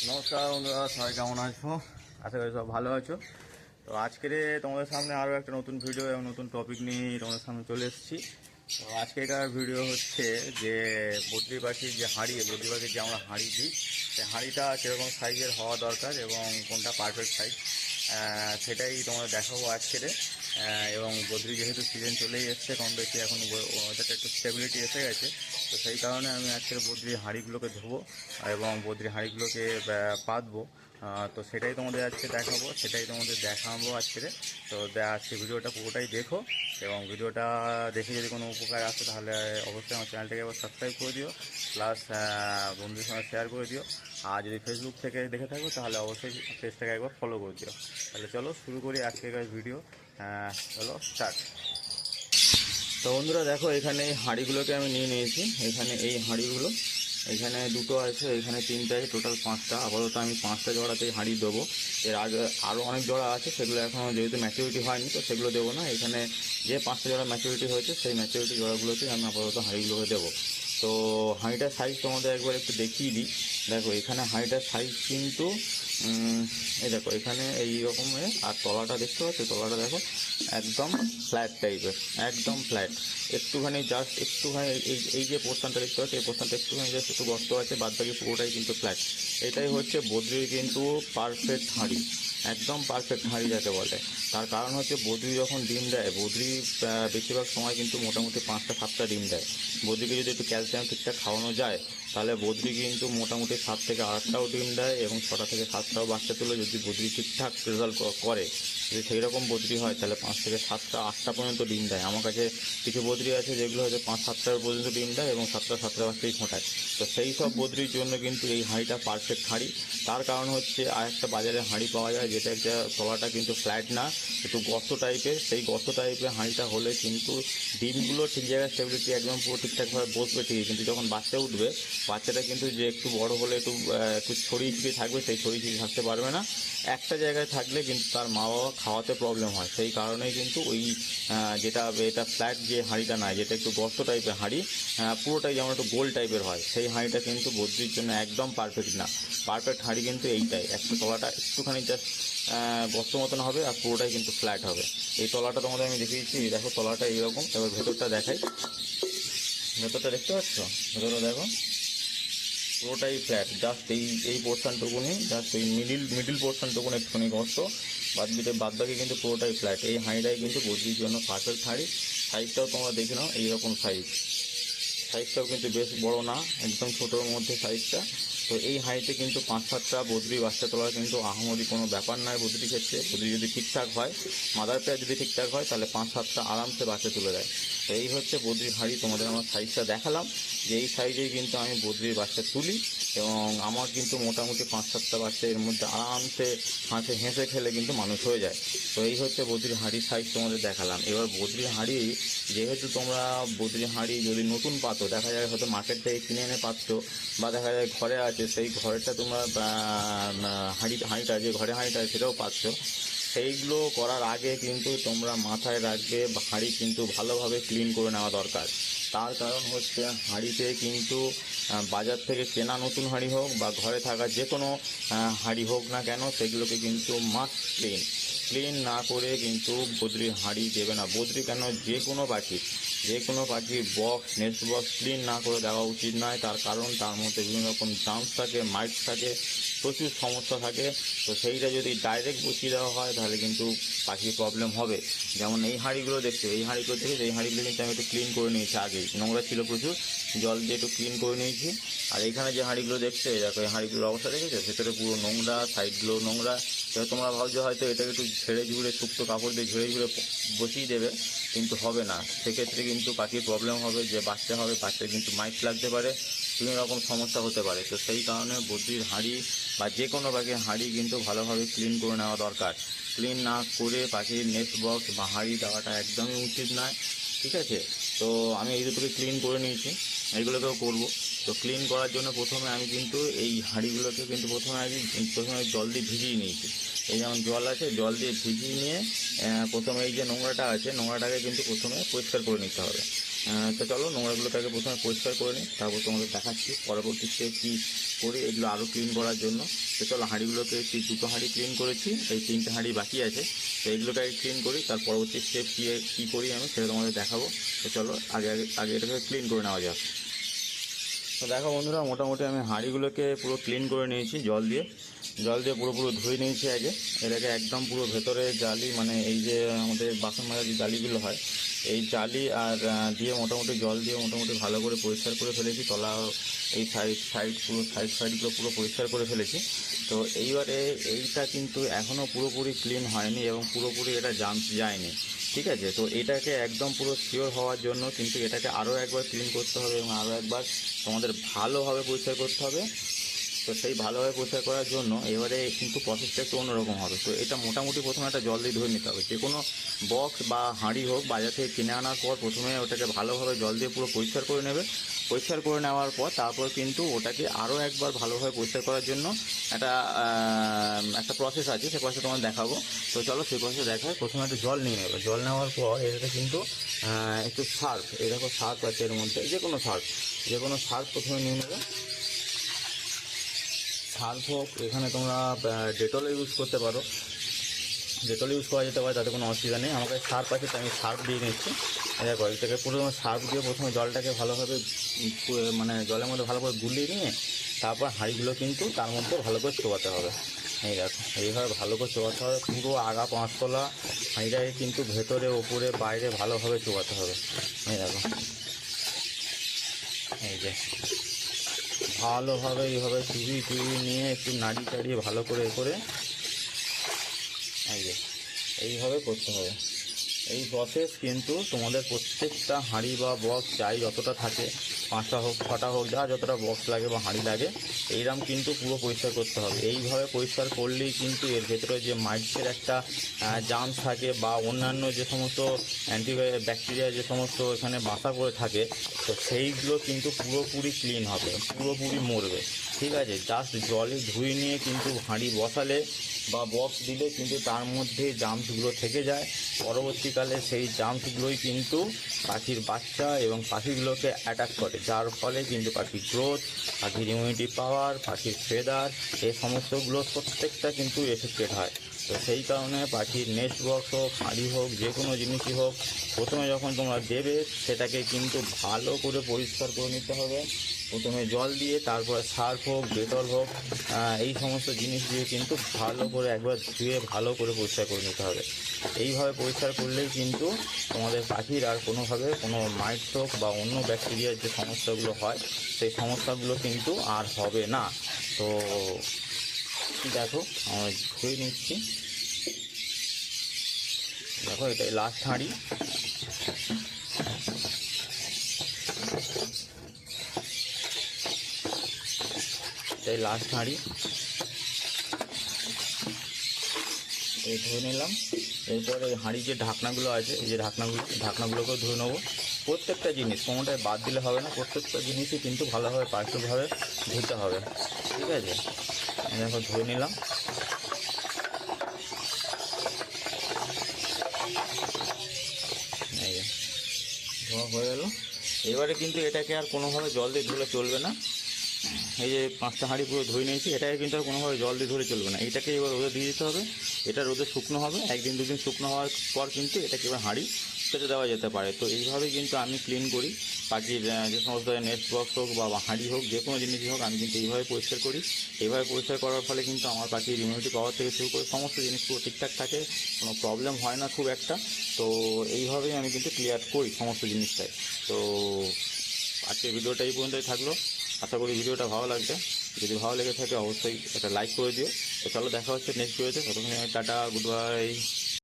নমস্কার বন্ধুরা, সবাই কেমন আছো? আশা করি সব ভালো আছো। তো আজকের তোমাদের সামনে আরও একটা নতুন ভিডিও এবং নতুন টপিক নিয়ে তোমাদের সামনে চলে এসেছি। তো আজকেকার ভিডিও হচ্ছে যে বদ্রি পাখির যে হাঁড়ি, বদ্রি পাখির যে আমরা হাঁড়ি দিই, সেই হাঁড়িটা কীরকম সাইজের হওয়া দরকার এবং কোনটা পারফেক্ট সাইজ, সেটাই তোমাদের দেখাবো আজকের। এবং বদ্রি যেহেতু সিজন চলেই এসছে, কম বেশি এখন ওটাতে একটু স্টেবিলিটি এসে গেছে। তো সেই কারণে আমি আজকের বদ্রির হাঁড়িগুলোকে ধোবো এবং বদ্রির হাঁড়িগুলোকে পাতবো। তো সেটাই তোমাদের আজকে দেখাবো, সেটাই তোমাদের দেখাবো আজকে। তো আজকে ভিডিওটা পুরোটাই দেখো এবং ভিডিওটা দেখে যদি কোনো উপকার আসে তাহলে অবশ্যই আমার চ্যানেলটাকে একবার সাবস্ক্রাইব করে দিও, প্লাস বন্ধুদের সঙ্গে শেয়ার করে দিও। আর যদি ফেসবুক থেকে দেখে থাকো তাহলে অবশ্যই পেজটাকে একবার ফলো করে দিও। তাহলে চলো শুরু করি আজকের ভিডিও। চলো স্টার্ট। তো বন্ধুরা দেখো, এখানে এই হাঁড়িগুলোকে আমি নিয়ে নিয়েছি। এখানে এই হাঁড়িগুলো, এখানে দুটো আছে, এখানে তিনটে আছে, টোটাল 5টা। আপাতত আমি 5টা জোড়াতেই হাঁড়ি দেবো। এর আগে আরও অনেক জোড়া আছে, সেগুলো এখনও যেহেতু ম্যাচুরিটি হয়নি তো সেগুলো দেবো না। এখানে যে 5টা জোড়া ম্যাচুরিটি হয়েছে সেই ম্যাচুরিটি জোড়াগুলোতেই আমি আপাতত হাঁড়িগুলোকে দেবো। তো হাঁড়িটার সাইজ তোমাদের একবার একটু দেখিয়ে দিই। দেখো এখানে হাঁড়িটার সাইজ কিন্তু এই দেখো এখানে এই রকমের, আর তলাটা দেখতে পাচ্ছ, তলাটা দেখো একদম ফ্ল্যাট টাইপের, একদম ফ্ল্যাট। একটুখানি জাস্ট একটুখানি এই যে পোর্শনটা দেখতে পাচ্ছ, এই পোর্শনটা একটুখানি জাস্ট একটু গর্ত আছে, বাদ বাকি পুরোটাই কিন্তু ফ্ল্যাট। এটাই হচ্ছে বদ্রির কিন্তু পারফেক্ট হাঁড়ি, একদম পারফেক্ট হাঁড়ি যাকে বলে। তার কারণ হচ্ছে বদ্রি যখন ডিম দেয়, বদ্রি বেশিরভাগ সময় কিন্তু মোটামুটি 5টা 7টা ডিম দেয়। বদ্রিকে যদি একটু ক্যালসিয়াম ঠিকঠাক খাওয়ানো যায় তাহলে বদ্রি কিন্তু মোটামুটি 7 থেকে 8টাও ডিম দেয় এবং 6টা থেকে 7টাও বাচ্চা তুলে, যদি বদ্রি ঠিকঠাক রেজাল্ট করে। যদি সেই রকম বদ্রি হয় তাহলে 5 থেকে 7টা 8টা পর্যন্ত ডিম দেয়। আমার কাছে কিছু বদ্রি আছে যেগুলো হয়তো 5-7টার পর্যন্ত ডিম দেয় এবং 7টা বাচ্চাই ফোটায়। তো সেই সব বদ্রির জন্য কিন্তু এই হাঁড়িটা পারফেক্ট হাঁড়ি। তার কারণ হচ্ছে আর একটা বাজারে হাঁড়ি পাওয়া যায় যেটা একটা তলাটা কিন্তু ফ্ল্যাট না, একটু গর্ত টাইপের। সেই গর্ত টাইপের হাঁড়িটা হলে কিন্তু ডিমগুলো ঠিক জায়গায় স্টেবিলিটি একদম পুরো ঠিকঠাকভাবে বসবে ঠিকই, কিন্তু যখন বাচ্চা উঠবে, বাচ্চাটা কিন্তু যে একটু বড় হলে একটু ছড়িয়ে ছিটিয়ে থাকবে, সেই ছড়িয়ে ছিটিয়ে থাকতে পারবে না। একটা জায়গায় থাকলে কিন্তু তার মা বাবা খাওয়াতে প্রবলেম হয়। সেই কারণেই কিন্তু ওই এটা ফ্ল্যাট যে হাঁড়িটা নয়, যেটা একটু গর্ত টাইপের হাঁড়ি, পুরোটাই যেমন একটু গোল টাইপের হয়, সেই হাঁড়িটা কিন্তু বদ্রির জন্য একদম পারফেক্ট না। পারফেক্ট হাঁড়ি কিন্তু এইটাই, একটা তলাটা একটুখানি জাস্ট গর্ত মতন হবে আর পুরোটাই কিন্তু ফ্ল্যাট হবে। এই তলাটা তোমাদের আমি দেখিয়েছি, দেখো তলাটা এইরকম। এবার ভেতরটা দেখাই, ভেতরটা দেখতে পাচ্ছ, ভেতরটা দেখো পুরোটাই ফ্ল্যাট। জাস্ট এই পোর্শনটুকুনি, জাস্ট এই মিডিল পোর্শনটুকুনি একটুখানি গর্ত, বাদ বাকি কিন্তু পুরোটাই ফ্ল্যাট। এই হাঁড়িটাই কিন্তু বদ্রির জন্য পারফেক্ট হাঁড়ি। সাইজটাও তোমরা দেখে নাও, এইরকম সাইজটাও কিন্তু বেশ বড় না, একদম ছোটোর মধ্যে সাইজটা। তো এই হাঁড়িতে কিন্তু 5-7টা বদ্রি বাচ্চা তোলার কিন্তু আহামরি কোনো ব্যাপার নয় বদ্রির ক্ষেত্রে। বদ্রি যদি ঠিকঠাক হয়, মাদার পেয়ার যদি ঠিকঠাক হয়, তাহলে 5-7টা আরামসে বাচ্চা তুলে দেয়। তো এই হচ্ছে বদ্রির হাঁড়ি। তোমাদের আমার সাইজটা দেখালাম যে এই সাইজেই কিন্তু আমি বদ্রির বাচ্চা তুলি এবং আমার কিন্তু মোটামুটি 5-7টা বাচ্চা এর মধ্যে আরামসে হেসে খেলে কিন্তু মানুষ হয়ে যায়। তো এই হচ্ছে বদ্রির হাঁড়ির সাইজ তোমাদের দেখালাম। এবার বদ্রির হাঁড়ি, যেহেতু তোমরা বদ্রির হাঁড়ি যদি নতুন পাতো, দেখা যায় হয়তো মার্কেট থেকে কিনে এনে পাচ্ছ, বা দেখা যায় ঘরে আছে, সেই ঘরেটা তোমরা হাঁড়িটা যে ঘরে হাঁড়িটা সেটাও পাচ্ছ। সেইগুলো করার আগে কিন্তু তোমরা মাথায় রাখবে হাঁড়ি কিন্তু ভালোভাবে ক্লিন করে নেওয়া দরকার। তার কারণ হচ্ছে হাঁড়িতে কিন্তু বাজার থেকে কেনা নতুন হাঁড়ি হোক বা ঘরে থাকা যে কোনো হাঁড়ি হোক না কেন, সেগুলোকে কিন্তু মাস্ট ক্লিন না করে কিন্তু বদ্রির হাঁড়ি দেবে না। বদ্রি কেন, যে কোনো পাখির বক্স, নেস্ট বক্স ক্লিন না করে দেওয়া উচিত নয়। তার কারণ তার মধ্যে বিভিন্ন রকম জার্মস থাকে, মাইটস থাকে, প্রচুর সমস্যা থাকে। তো সেইটা যদি ডাইরেক্ট বসিয়ে দেওয়া হয় তাহলে কিন্তু পাখির প্রবলেম হবে। যেমন এই হাঁড়িগুলো দেখছো, এই হাঁড়িগুলো থেকে এই হাঁড়িগুলো কিন্তু আমি একটু ক্লিন করে নিয়েছি, আগেই নোংরা ছিল প্রচুর, জল দিয়ে একটু ক্লিন করে নিয়েছি। আর এইখানে যে হাঁড়িগুলো দেখছো, দেখো এই হাঁড়িগুলোর অবস্থা দেখেছো, ভেতরে পুরো নোংরা, সাইডগুলো নোংরা। এবার তোমরা ভাবছো হয়তো এটাকে একটু ঝেড়ে ঝুড়ে, শুক্তো কাপড় দিয়ে ঝেড়ে ঝুড়ে বসিয়ে দেবে, কিন্তু হবে না। সেক্ষেত্রে কিন্তু পাখির প্রবলেম হবে, যে বাচ্চা হবে, বাচ্চার কিন্তু মাইট লাগতে পারে, বিভিন্ন রকম সমস্যা হতে পারে। তো সেই কারণে বদ্রির হাঁড়ি বা যে কোনো পাখির হাঁড়ি কিন্তু ভালোভাবে ক্লিন করে নেওয়া দরকার। ক্লিন না করে পাখির নেস্ট বক্স বা হাঁড়ি দেওয়াটা একদমই উচিত নয়, ঠিক আছে? তো আমি এই দুটোকে ক্লিন করে নিয়েছি, এইগুলোকেও করবো। তো ক্লিন করার জন্য প্রথমে আমি কিন্তু এই হাঁড়িগুলোকে কিন্তু প্রথমে জল দিয়ে ভিজিয়ে নিয়েছি। এই যেমন জল আছে, জল দিয়ে ভিজিয়ে নিয়ে প্রথমে এই যে নোংরাটা আছে, নোংরাটাকে কিন্তু প্রথমে পরিষ্কার করে নিতে হবে। তো চলো নোংরাগুলোকে আগে প্রথমে পরিষ্কার করে নিই, তারপর তোমাদের দেখাচ্ছি পরবর্তী স্টেপ কী করি এগুলো আরও ক্লিন করার জন্য। তো চলো হাঁড়িগুলোকে দুটো হাঁড়ি ক্লিন করেছি, এই 3টে হাঁড়ি বাকি আছে, তো এইগুলোকে আগে ক্লিন করি, তার পরবর্তী স্টেপ কী করি আমি সেটা তোমাদের দেখাবো। তো চলো আগে আগে আগে এটাকে ক্লিন করে নেওয়া যাক। তো দেখো বন্ধুরা, মোটামুটি আমি হাঁড়িগুলোকে পুরো ক্লিন করে নিয়েছি, জল দিয়ে পুরো ধুয়ে নিয়েছি আগে। এটাকে একদম পুরো ভেতরে জালি, মানে এই যে আমাদের বাসন মাজার যে জালিগুলো হয়, এই জালি আর দিয়ে মোটামুটি জল দিয়ে মোটামুটি ভালো করে পরিষ্কার করে ফেলেছি। তলা এই সাইডগুলো পুরো পরিষ্কার করে ফেলেছি। তো এইবারে এইটা কিন্তু এখনও পুরোপুরি ক্লিন হয়নি এবং পুরোপুরি এটা জাম্প যায়নি, ঠিক আছে। তো এটাকে একদম পুরো শিওর হওয়ার জন্য কিন্তু এটাকে আরও একবার ক্লিন করতে হবে এবং আরও একবার তোমাদের ভালোভাবে পরিষ্কার করতে হবে। তো সেই ভালোভাবে পরিষ্কার করার জন্য এবারে কিন্তু প্রসেসটা একটু অন্যরকম হবে। তো এটা মোটামুটি প্রথমে একটা জল দিয়ে ধুয়ে নিতে হবে। যে কোনো বক্স বা হাঁড়ি হোক বাজার থেকে কিনে আনার পর প্রথমে ওটাকে ভালোভাবে জল দিয়ে পুরো পরিষ্কার করে নেবে। পরিষ্কার করে নেওয়ার পর তারপর কিন্তু ওটাকে আরও একবার ভালোভাবে পরিষ্কার করার জন্য একটা প্রসেস আছে, সেই প্রসেস তোমার দেখাবো। তো চলো সেই প্রসেস দেখায়। প্রথমে একটু জল নিয়ে নেবে। জল নেওয়ার পর এটাতে কিন্তু একটু সার্ফ, এই দেখো সার্ফ আছে এর মধ্যে, যে কোনো সার্ফ প্রথমে নিয়ে নেবে। সার্ফ হোক, এখানে তোমরা ডেটল ইউজ করতে পারো, ডেটল ইউজ করা যেতে পারে, তাতে কোনো অসুবিধা নেই। আমাকে সার্ফ আছে তো আমি সার্ফ দিয়ে নিচ্ছি। দেখো এটাকে পুরো সার্ফ দিয়ে প্রথমে জলটাকে ভালোভাবে মানে জলের মধ্যে ভালো করে গুলিয়ে নিয়ে তারপর হাঁড়িগুলো কিন্তু তার মধ্যে ভালো করে চোবাতে হবে। এই দেখো এইভাবে ভালো করে চোবাতে হবে, পুরো আগা 5 তলা হাঁড়িটাকে কিন্তু ভেতরে ওপরে বাইরে ভালোভাবে চোবাতে হবে। এই দেখো এই যে ভালোভাবে এইভাবে চুবি নিয়ে একটু নাড়ি চাড়িয়ে ভালো করে এই যে এইভাবে করতে হবে। এই প্রসেস কিন্তু তোমাদের প্রত্যেকটা হাঁড়ি বা বক্স যাই যতটা থাকে, 5টা হোক 6টা হোক, যা যতটা বক্স লাগে বা হাঁড়ি লাগে, এইরকম কিন্তু পুরো পরিষ্কার করতে হবে। এইভাবে পরিষ্কার করলেই কিন্তু এর ভেতরে যে মাইটসের একটা জার্মস থাকে বা অন্যান্য যে সমস্ত ব্যাকটেরিয়া যে সমস্ত এখানে বাসা করে থাকে, তো সেইগুলো কিন্তু পুরোপুরি ক্লিন হবে, পুরোপুরি মরবে, ঠিক আছে। জাস্ট জলে ধুয়ে নিয়ে কিন্তু হাঁড়ি বসালে বা বক্স দিলে কিন্তু তার মধ্যে জার্মসগুলো থেকে যায়। পরবর্তীকালে সেই জার্মসগুলোই কিন্তু পাখির বাচ্চা এবং পাখিগুলোকে অ্যাটাক করে, যার ফলে কিন্তু পাখির গ্রোথ, পাখির ইমিউনিটি পাওয়ার, পাখির ফেদার, এই সমস্তগুলো প্রত্যেকটা কিন্তু এফেক্টেড হয়। তো সেই কারণে পাখির নেস্ট বক্স হোক, হাঁড়ি হোক, যে কোনো জিনিসই হোক, প্রথমে যখন তোমরা দেবে সেটাকে কিন্তু ভালো করে পরিষ্কার করে নিতে হবে। প্রথমে জল দিয়ে, তারপরে সার্ফ হোক, ডেটল হোক, এই সমস্ত জিনিস দিয়ে কিন্তু ভালো করে একবার ধুয়ে ভালো করে পরিষ্কার করে নিতে হবে। এইভাবে পরিষ্কার করলেই কিন্তু তোমাদের পাখির আর কোনোভাবে কোনো মাইটস হোক বা অন্য ব্যাকটেরিয়ার যে সমস্যাগুলো হয় সেই সমস্যাগুলো কিন্তু আর হবে না। তো দেখো আমরা ধুয়ে নিচ্ছি। দেখো এটাই লাস্ট হাঁড়ি। এটাই লাস্ট হাঁড়ি, এই ধুয়ে নিলাম। এরপরে এই হাঁড়ির যে ঢাকনাগুলো আছে, এই যে ঢাকনাগুলোকেও ধুয়ে নেবো। প্রত্যেকটা জিনিস কোনোটায় বাদ দিলে হবে না, প্রত্যেকটা জিনিসই কিন্তু ভালোভাবে পারফেক্টভাবে ধুতে হবে, ঠিক আছে। দেখো ধুয়ে নিলাম। এই ধোয়া হয়ে গেল। এবারে কিন্তু এটাকে আর কোনোভাবে জল দিয়ে ধুলে চলবে না। এই যে 5টা হাঁড়ি পুরো ধুয়ে নিয়েছি, এটাকে কিন্তু আর কোনোভাবে জল দিয়ে ধরে চলবে না। এটাকে এবার রোদে দিয়ে দিতে হবে। এটা রোদে শুকনো হবে, 1 দিন 2 দিন শুকনো হওয়ার পর কিন্তু এটাকে এবার হাঁড়ি পেতে দেওয়া যেতে পারে। তো এইভাবে কিন্তু আমি ক্লিন করি পাখির যে সমস্ত নেস্ট বক্স হোক বা হাঁড়ি হোক, যে কোনো জিনিসই হোক, আমি কিন্তু এইভাবে পরিষ্কার করি। এইভাবে পরিষ্কার করার ফলে কিন্তু আমার পাখির ইমিউনিটি পাওয়ার থেকে শুরু করে সমস্ত জিনিস পুরো ঠিকঠাক থাকে, কোনো প্রবলেম হয় না খুব একটা। তো এইভাবেই আমি কিন্তু ক্লিয়ার করি সমস্ত জিনিসটাই। তো আজকের ভিডিওটা এই পর্যন্তই থাকলো। আশা করি ভিডিওটা ভালো লাগবে। যদি ভালো লেগে থাকে অবশ্যই একটা লাইক করে দিও। তো চলো দেখা হচ্ছে নেক্সট ভিডিওতে। ততক্ষণ টাটা, গুড বাই।